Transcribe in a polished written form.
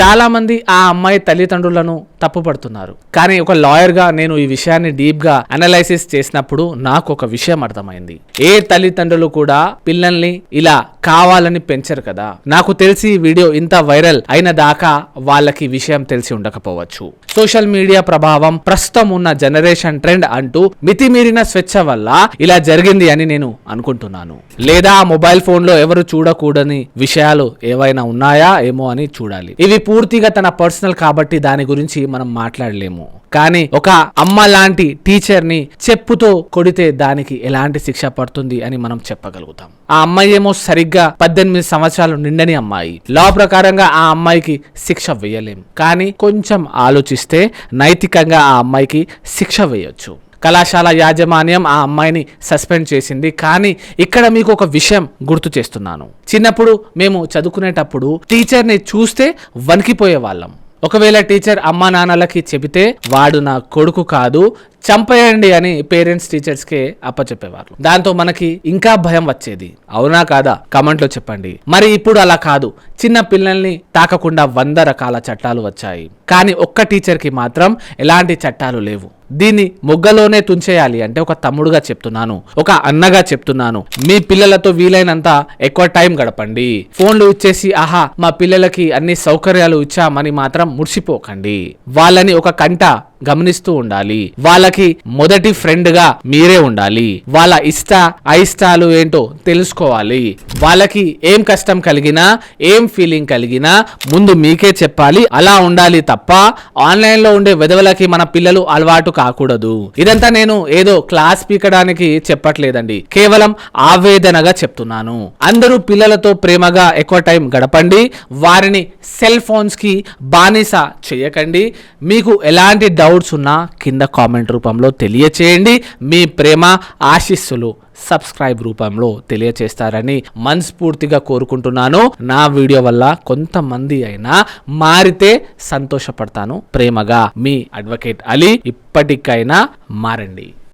చాలా మంది ఆ అమ్మాయి తల్లిదండ్రులను తప్పుపడుతున్నారు. కానీ ఒక లాయర్ గా నేను ఈ విషయాన్ని డీప్ గా అనలైసిస్ చేసినప్పుడు నాకు ఒక విషయం అర్థమైంది. ఏ తల్లిదండ్రులు కూడా పిల్లల్ని ఇలా కావాలని పెంచరు కదా. నాకు తెలిసి ఈ వీడియో ఇంత వైరల్ అయిన దాకా వాళ్ళకి విషయం తెలిసి ఉండకపోవచ్చు. సోషల్ మీడియా ప్రభావం, ప్రస్తుతం ఉన్న జనరేషన్ ట్రెండ్ అంటూ మితిమీరిన స్వేచ్ఛ వల్ల ఇలా జరిగింది అని నేను అనుకుంటున్నాను. లేదా మొబైల్ ఫోన్ లో ఎవరు చూడకూడని విషయాలు ఏవైనా ఉన్నాయా ఏమో అని చూడాలి. ఇవి పూర్తిగా తన పర్సనల్ కాబట్టి దాని గురించి మనం మాట్లాడలేము. కానీ ఒక అమ్మ లాంటి టీచర్ ని చెప్పుతో కొడితే దానికి ఎలాంటి శిక్ష పడుతుంది అని మనం చెప్పగలుగుతాం. ఆ అమ్మాయి ఏమో సరిగ్గా 18 సంవత్సరాలు నిండని అమ్మాయి. లా ప్రకారంగా ఆ అమ్మాయికి శిక్ష వేయలేం. కానీ కొంచెం ఆలోచిస్తే నైతికంగా ఆ అమ్మాయికి శిక్ష వేయొచ్చు. కళాశాల యాజమాన్యం ఆ అమ్మాయిని సస్పెండ్ చేసింది. కానీ ఇక్కడ మీకు ఒక విషయం గుర్తు చేస్తున్నాను. చిన్నప్పుడు మేము చదువుకునేటప్పుడు టీచర్ని చూస్తే వణికిపోయే వాళ్ళం. ఒకవేళ టీచర్ అమ్మా నాన్నలకి చెబితే వాడు నా కొడుకు కాదు, చంపేయండి అని పేరెంట్స్ టీచర్స్ కే అప్పచెప్పేవారు. దాంతో మనకి ఇంకా భయం వచ్చేది. అవునా కాదా? కమెంట్ లో చెప్పండి. మరి ఇప్పుడు అలా కాదు. చిన్న పిల్లల్ని తాకకుండా 100 రకాల చట్టాలు వచ్చాయి. కానీ ఒక్క టీచర్ కి మాత్రం ఎలాంటి చట్టాలు లేవు. దీన్ని మొగ్గలోనే తుంచేయాలి అంటే ఒక తమ్ముడుగా చెప్తున్నాను, ఒక అన్నగా చెప్తున్నాను. మీ పిల్లలతో వీలైనంత ఎక్కువ టైం గడపండి. ఫోన్లు ఇచ్చేసి ఆహా మా పిల్లలకి అన్ని సౌకర్యాలు ఇచ్చామని మాత్రం మురిసిపోకండి. వాళ్ళని ఒక కంట గమనిస్తూ ఉండాలి. వాళ్ళకి మొదటి ఫ్రెండ్ గా మీరే ఉండాలి. వాళ్ళ అయిష్టాలు ఏంటో తెలుసుకోవాలి. వాళ్ళకి ఏం కష్టం కలిగినా, ఏం ఫీలింగ్ కలిగినా ముందు మీకే చెప్పాలి. అలా ఉండాలి తప్ప ఆన్లైన్ లో ఉండే వెధవలకి మన పిల్లలు అలవాటు కాకూడదు. ఇదంతా నేను ఏదో క్లాస్ పీకడానికి చెప్పట్లేదండి, కేవలం ఆవేదనగా చెప్తున్నాను. అందరూ పిల్లలతో ప్రేమగా ఎక్కువ టైం గడపండి. వారిని సెల్ ఫోన్స్ కి బానిస చేయకండి. మీకు ఎలాంటి డౌట్స్ ఉన్నా కింద కామెంట్ రూపంలో తెలియచేయండి. మీ ప్రేమ ఆశీస్సులు సబ్స్క్రైబ్ రూపంలో తెలియచేస్తారని మనస్ఫూర్తిగా కోరుకుంటున్నాను. నా వీడియో వల్ల కొంతమంది అయినా మారితే సంతోషపడతాను. ప్రేమగా మీ అడ్వకేట్ అలీ. ఇప్పటికైనా మారండి.